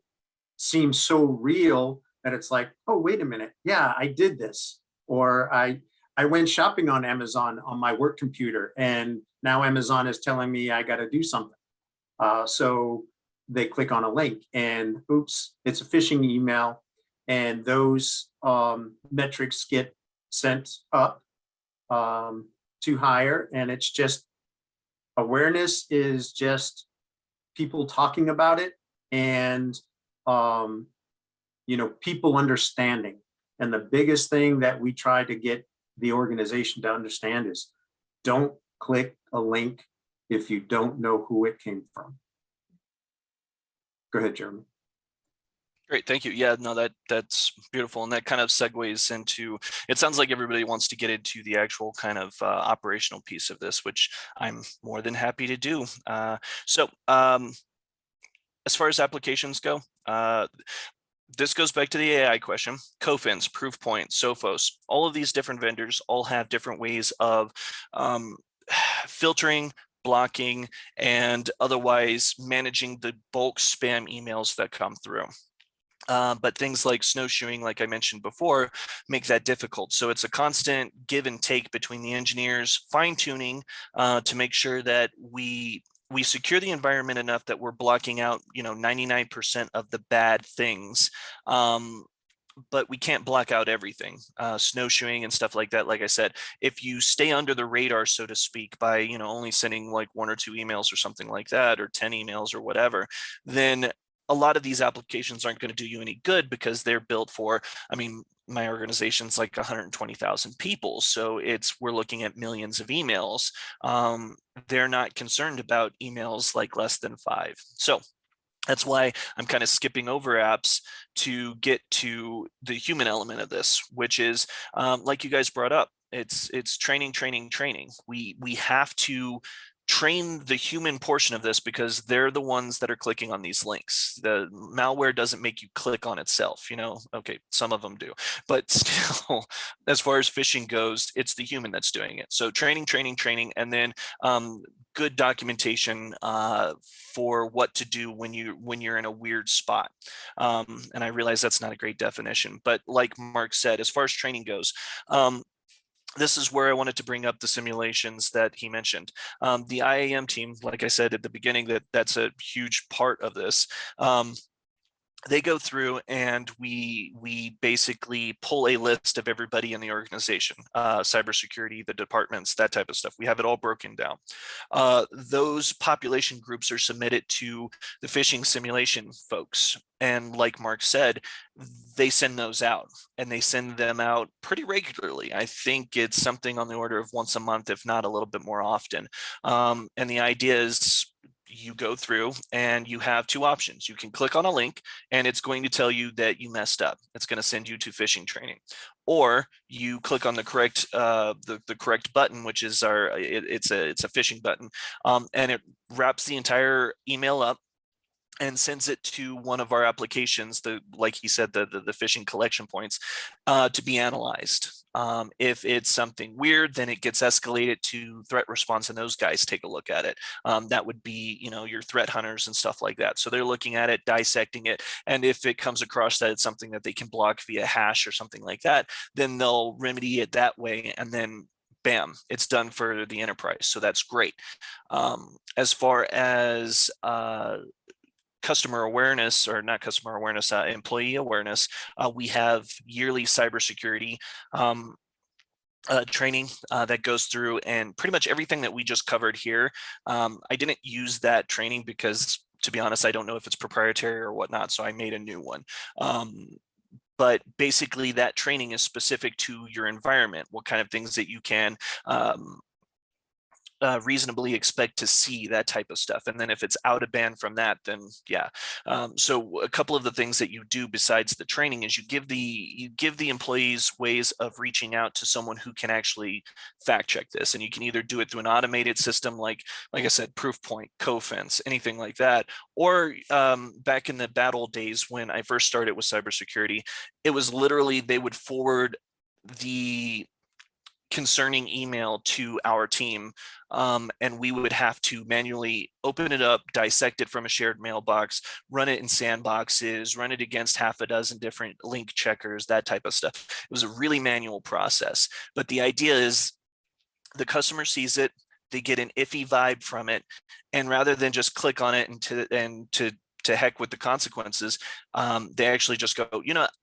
seems so real that it's like, oh, wait a minute, yeah, I did this, or I went shopping on Amazon on my work computer, and now Amazon is telling me I got to do something. So they click on a link and oops, it's a phishing email, and those metrics get sent up to higher. And it's just awareness is just people talking about it, and people understanding. And the biggest thing that we try to get the organization to understand is don't click a link if you don't know who it came from. Go ahead, Jeremy. Great, thank you. Yeah, no, that's beautiful, and that kind of segues into. It sounds like everybody wants to get into the actual kind of operational piece of this, which I'm more than happy to do. So, as far as applications go, this goes back to the AI question. Cofins, Proofpoint, Sophos, all of these different vendors all have different ways of filtering, blocking, and otherwise managing the bulk spam emails that come through. But things like snowshoeing, like I mentioned before, make that difficult. So it's a constant give and take between the engineers, fine tuning to make sure that we secure the environment enough that we're blocking out 99% of the bad things. But we can't block out everything. Snowshoeing and stuff like that. Like I said, if you stay under the radar, so to speak, by only sending like 1 or 2 emails or something like that, or 10 emails or whatever, then a lot of these applications aren't going to do you any good, because they're built for, my organization's like 120,000 people. So we're looking at millions of emails. They're not concerned about emails like less than 5. So that's why I'm kind of skipping over apps to get to the human element of this, which is like you guys brought up, it's training. We have to train the human portion of this, because they're the ones that are clicking on these links. The malware doesn't make you click on itself, okay, some of them do, but still, as far as phishing goes, it's the human that's doing it. So training, and then good documentation for what to do when you're in a weird spot. And I realize that's not a great definition, but like Mark said, as far as training goes, this is where I wanted to bring up the simulations that he mentioned. The IAM team, like I said at the beginning, that's a huge part of this. they go through and we basically pull a list of everybody in the organization, cybersecurity, the departments, that type of stuff. We have it all broken down. Those population groups are submitted to the phishing simulation folks. And like Mark said, they send those out, and they send them out pretty regularly. I think it's something on the order of once a month, if not a little bit more often. And the idea is, you go through and you have two options. You can click on a link and it's going to tell you that you messed up. It's going to send you to phishing training, or you click on the correct the correct button, which is it's a phishing button, and it wraps the entire email up and sends it to one of our applications, like he said, the phishing collection points, to be analyzed. If it's something weird, then it gets escalated to threat response, and those guys take a look at it. That would be, your threat hunters and stuff like that. So they're looking at it, dissecting it, and if it comes across that it's something that they can block via hash or something like that, then they'll remedy it that way, and then bam, it's done for the enterprise. So that's great. As far as customer awareness, or not customer awareness, employee awareness, we have yearly cybersecurity training that goes through, and pretty much everything that we just covered here. I didn't use that training because, to be honest, I don't know if it's proprietary or whatnot, so I made a new one. But basically that training is specific to your environment, what kind of things that you can reasonably expect to see, that type of stuff. And then if it's out of band from that, then yeah. So a couple of the things that you do besides the training is you give the employees ways of reaching out to someone who can actually fact check this. And you can either do it through an automated system, like I said, Proofpoint, Cofense, anything like that. Or back in the bad old days when I first started with cybersecurity, it was literally they would forward the concerning email to our team, and we would have to manually open it up, dissect it from a shared mailbox, run it in sandboxes, run it against half a dozen different link checkers, that type of stuff. It was a really manual process, but the idea is the customer sees it, they get an iffy vibe from it, and rather than just click on it and to heck with the consequences, they actually just go,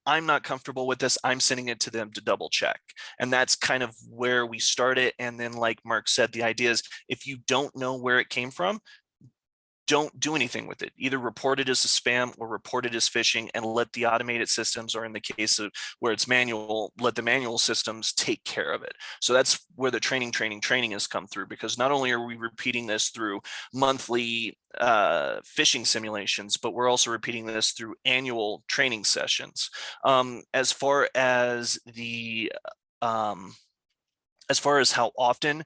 I'm not comfortable with this, I'm sending it to them to double check. And that's kind of where we started. And then, like Mark said, the idea is, if you don't know where it came from, don't do anything with it. Either report it as a spam or report it as phishing, and let the automated systems, or in the case of where it's manual, let the manual systems take care of it. So that's where the training has come through, because not only are we repeating this through monthly phishing simulations, but we're also repeating this through annual training sessions. As far as how often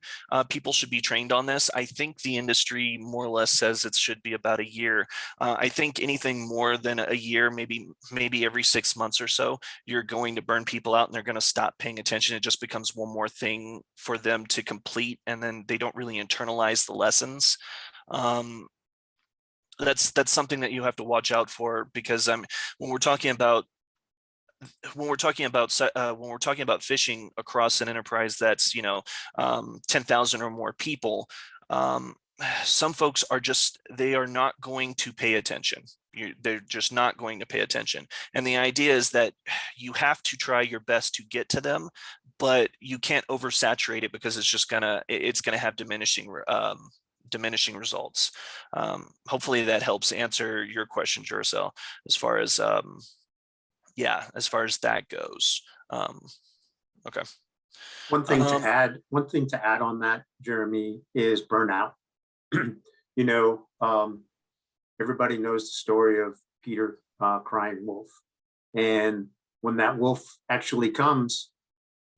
people should be trained on this, I think the industry more or less says it should be about a year. I think anything more than a year, maybe every 6 months or so, you're going to burn people out and they're going to stop paying attention. It just becomes one more thing for them to complete, and then they don't really internalize the lessons. That's something that you have to watch out for, because when we're talking about phishing across an enterprise that's 10,000 or more people, some folks are not going to pay attention. They're just not going to pay attention. And the idea is that you have to try your best to get to them, but you can't oversaturate it, because it's gonna have diminishing results. Hopefully that helps answer your question, Jurcel, as far as that goes. Okay. One thing to add on that, Jeremy, is burnout. Everybody knows the story of Peter crying wolf. And when that wolf actually comes,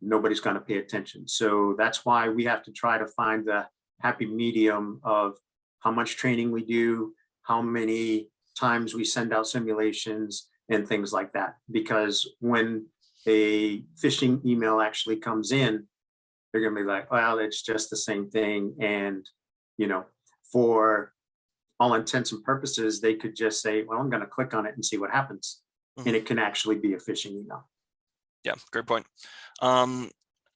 nobody's going to pay attention. So that's why we have to try to find the happy medium of how much training we do, how many times we send out simulations, and things like that. Because when a phishing email actually comes in, they're going to be like, well, it's just the same thing. And, for all intents and purposes, they could just say, well, I'm going to click on it and see what happens. Mm-hmm. And it can actually be a phishing email. Yeah, great point.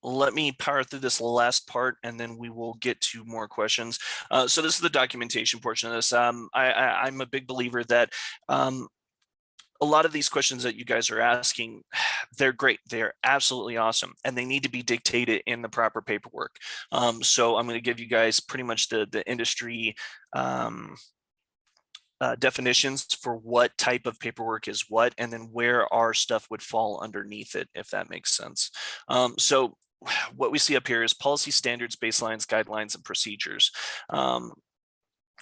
Let me power through this last part, and then we will get to more questions. So this is the documentation portion of this. I'm a big believer that a lot of these questions that you guys are asking, they're great. They're absolutely awesome. And they need to be dictated in the proper paperwork. So I'm going to give you guys pretty much the industry definitions for what type of paperwork is what, and then where our stuff would fall underneath it, if that makes sense. So what we see up here is policy, standards, baselines, guidelines, and procedures.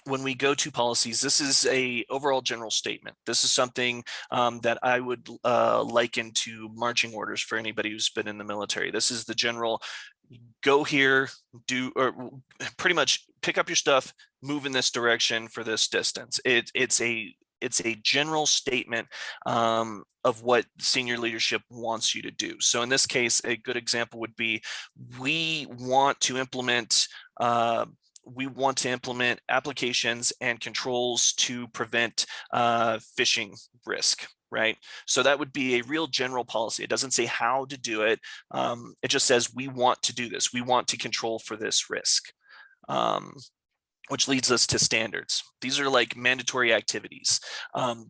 When we go to policies, this is a overall general statement. This is something that I would liken to marching orders for anybody who's been in the military. This is the general, go here, do, or pretty much pick up your stuff, move in this direction for this distance. It's a general statement of what senior leadership wants you to do. So in this case, a good example would be, we want to implement applications and controls to prevent phishing risk, right? So that would be a real general policy. It doesn't say how to do it. It just says, we want to do this. We want to control for this risk. Which leads us to standards. These are like mandatory activities.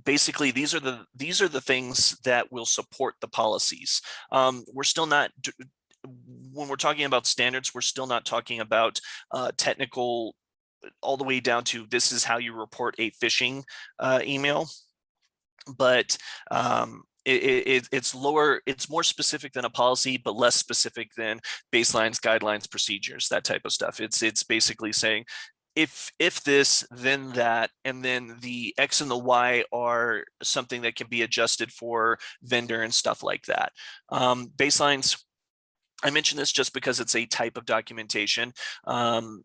Basically, these are the things that will support the policies. We're still not, when we're talking about standards, we're still not talking about technical, all the way down to this is how you report a phishing email. But it's lower, it's more specific than a policy, but less specific than baselines, guidelines, procedures, that type of stuff. It's basically saying, if this, then that, and then the X and the Y are something that can be adjusted for vendor and stuff like that. Baselines, I mention this just because it's a type of documentation.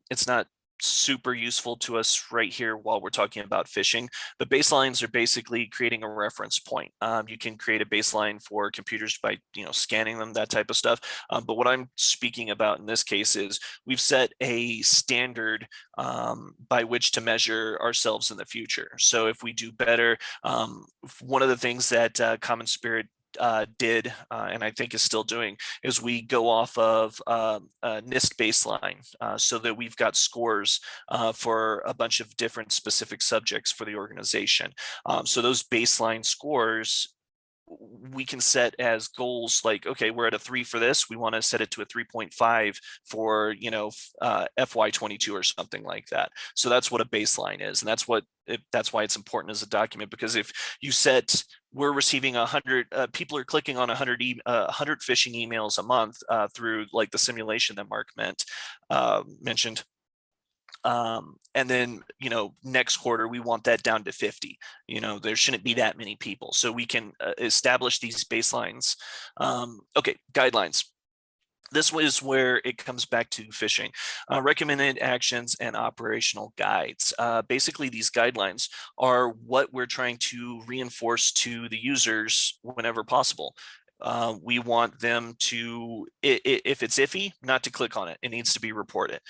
It's not super useful to us right here while we're talking about phishing, but baselines are basically creating a reference point. You can create a baseline for computers by scanning them, that type of stuff. But what I'm speaking about in this case is we've set a standard by which to measure ourselves in the future. So if we do better, one of the things that Common Spirit did, and I think is still doing, is we go off of NIST baseline so that we've got scores for a bunch of different specific subjects for the organization. So those baseline scores we can set as goals like, okay, we're at a 3 for this, we want to set it to a 3.5 for FY22 or something like that. So that's what a baseline is, and that's why it's important as a document, because if you set, we're receiving 100 people are clicking on 100 phishing emails a month through like the simulation that Mark mentioned. And then, next quarter, we want that down to 50. There shouldn't be that many people. So we can establish these baselines. Okay, guidelines. This is where it comes back to phishing. Recommended actions and operational guides. Basically, these guidelines are what we're trying to reinforce to the users whenever possible. We want them to, if it's iffy, not to click on it. It needs to be reported.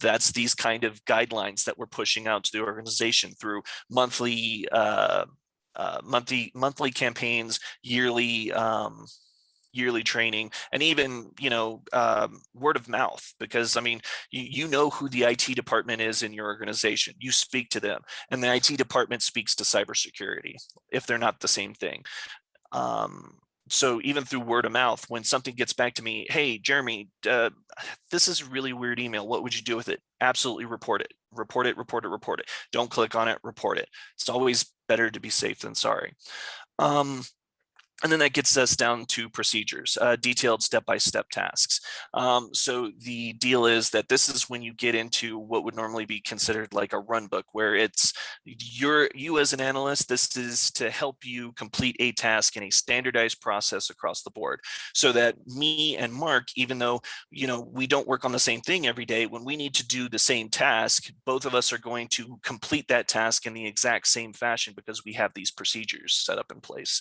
That's these kind of guidelines that we're pushing out to the organization through monthly campaigns, yearly training, and even word of mouth, because you know who the IT department is in your organization. You speak to them, and the IT department speaks to cybersecurity if they're not the same thing. So even through word of mouth, when something gets back to me, hey, Jeremy, this is a really weird email. What would you do with it? Absolutely report it. Report it, report it, report it. Don't click on it, report it. It's always better to be safe than sorry. And then that gets us down to procedures, detailed step-by-step tasks. So the deal is that this is when you get into what would normally be considered like a run book, where it's you as an analyst, this is to help you complete a task in a standardized process across the board, so that me and Mark, even though we don't work on the same thing every day, when we need to do the same task, both of us are going to complete that task in the exact same fashion because we have these procedures set up in place.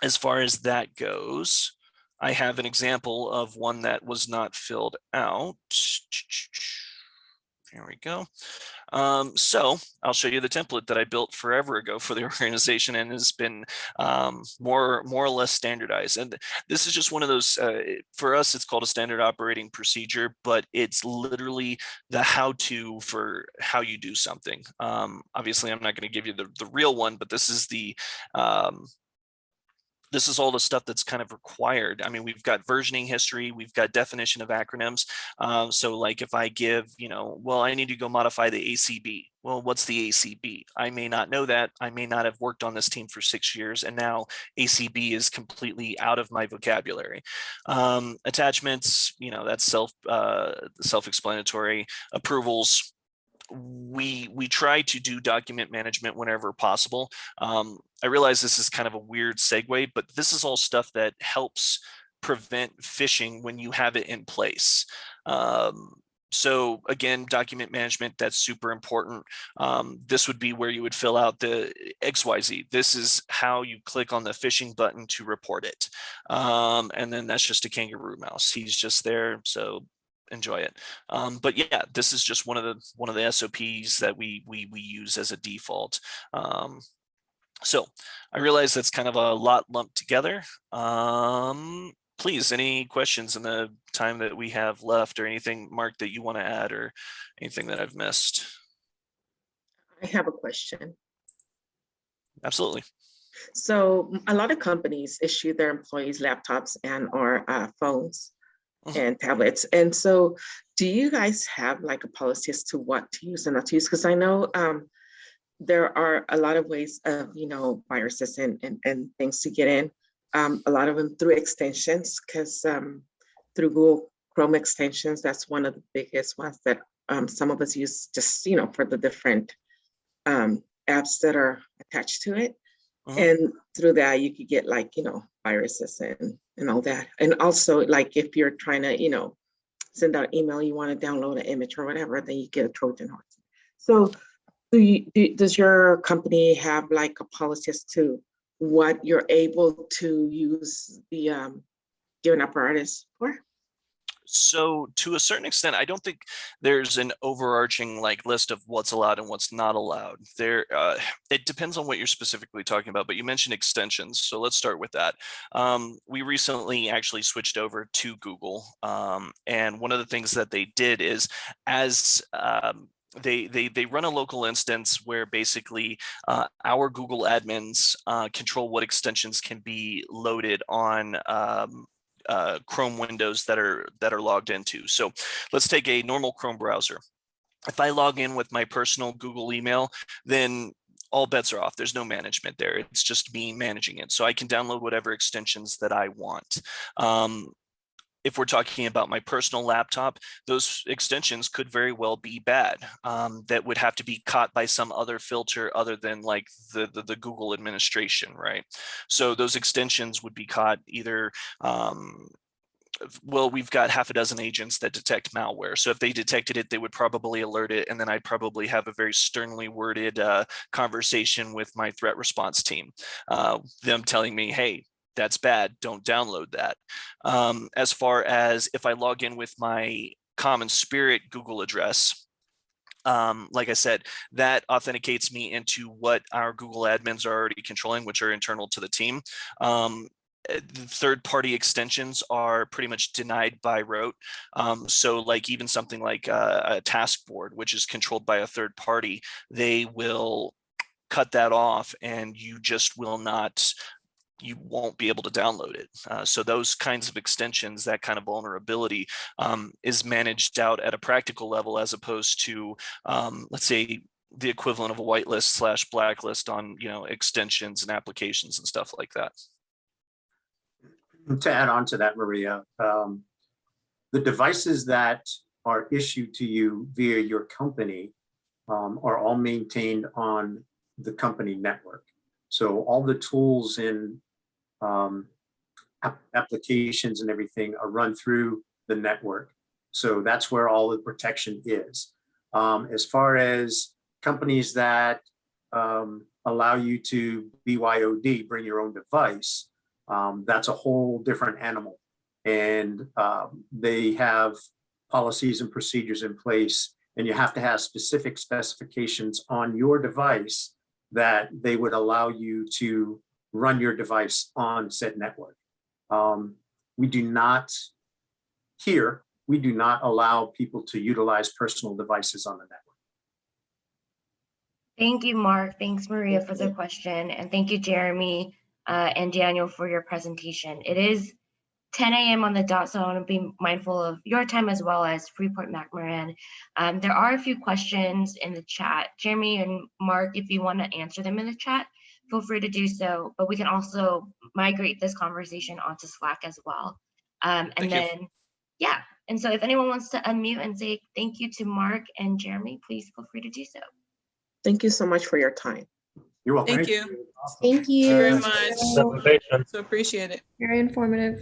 As far as that goes, I have an example of one that was not filled out. Here we go. So I'll show you the template that I built forever ago for the organization and has been more or less standardized. And this is just one of those, for us, it's called a standard operating procedure, but it's literally the how-to for how you do something. Obviously, I'm not going to give you the real one, but this is this is all the stuff that's kind of required. I mean, we've got versioning history, we've got definition of acronyms. So like if I give, well, I need to go modify the ACB. Well, what's the ACB? I may not know that. I may not have worked on this team for 6 years, and now ACB is completely out of my vocabulary. Attachments, that's self-explanatory. Approvals, we try to do document management whenever possible. I realize this is kind of a weird segue, but this is all stuff that helps prevent phishing when you have it in place. So again, document management, that's super important. This would be where you would fill out the XYZ. This is how you click on the phishing button to report it. And then that's just a kangaroo mouse. He's just there. So enjoy it. But yeah, this is just one of the SOPs that we use as a default. So I realize that's kind of a lot lumped together. Please, any questions in the time that we have left, or anything, Mark, that you want to add, or anything that I've missed? I have a question. Absolutely. So a lot of companies issue their employees laptops and or phones and tablets. And so do you guys have like a policy as to what to use and not to use? Because I know there are a lot of ways of, viruses and things to get in. A lot of them through extensions, because through Google Chrome extensions, that's one of the biggest ones that some of us use just, for the different apps that are attached to it. And through that, you could get like, viruses and all that. And also, like if you're trying to, send out email, you want to download an image or whatever, then you get a Trojan horse. So does your company have like a policy as to what you're able to use the given apparatus for? So to a certain extent, I don't think there's an overarching list of what's allowed and what's not allowed. It depends on what you're specifically talking about, but you mentioned extensions. So let's start with that. We recently actually switched over to Google. And one of the things that they did is they run a local instance where basically our Google admins control what extensions can be loaded on Chrome windows that are logged into. So let's take a normal Chrome browser. If I log in with my personal Google email, then all bets are off. There's no management there. It's just me managing it. So I can download whatever extensions that I want. If we're talking about my personal laptop, those extensions could very well be bad. That would have to be caught by some other filter other than like the Google administration, right? So those extensions would be caught either, well, we've got half a dozen agents that detect malware. So if they detected it, they would probably alert it. And then I'd probably have a very sternly worded conversation with my threat response team, them telling me, hey, that's bad, don't download that. As far as if I log in with my CommonSpirit Google address, like I said, that authenticates me into what our Google admins are already controlling, which are internal to the team. Third-party extensions are pretty much denied by rote. So like even something like a task board, which is controlled by a third party, they will cut that off and you just will not, you won't be able to download it. So those kinds of extensions, that kind of vulnerability is managed out at a practical level as opposed to, let's say, the equivalent of a whitelist / blacklist on, extensions and applications and stuff like that. To add on to that, Maria, the devices that are issued to you via your company are all maintained on the company network. So all the tools and applications and everything are run through the network. So that's where all the protection is. As far as companies that allow you to BYOD, bring your own device, that's a whole different animal. And they have policies and procedures in place And you have to have specific specifications on your device that they would allow you to run your device on said network. We do not allow people to utilize personal devices on the network. Thank you, Mark. Thanks, Maria, for the question. And thank you, Jeremy and Daniel, for your presentation. It is 10 a.m. on the dot, so I want to be mindful of your time as well as Freeport-McMoRan. There are a few questions in the chat. Jeremy and Mark, if you want to answer them in the chat, feel free to do so, but we can also migrate this conversation onto Slack as well. And so if anyone wants to unmute and say thank you to Mark and Jeremy, please feel free to do so. Thank you so much for your time. You're welcome. Thank you. Thank you Very much. So appreciate it. Very informative.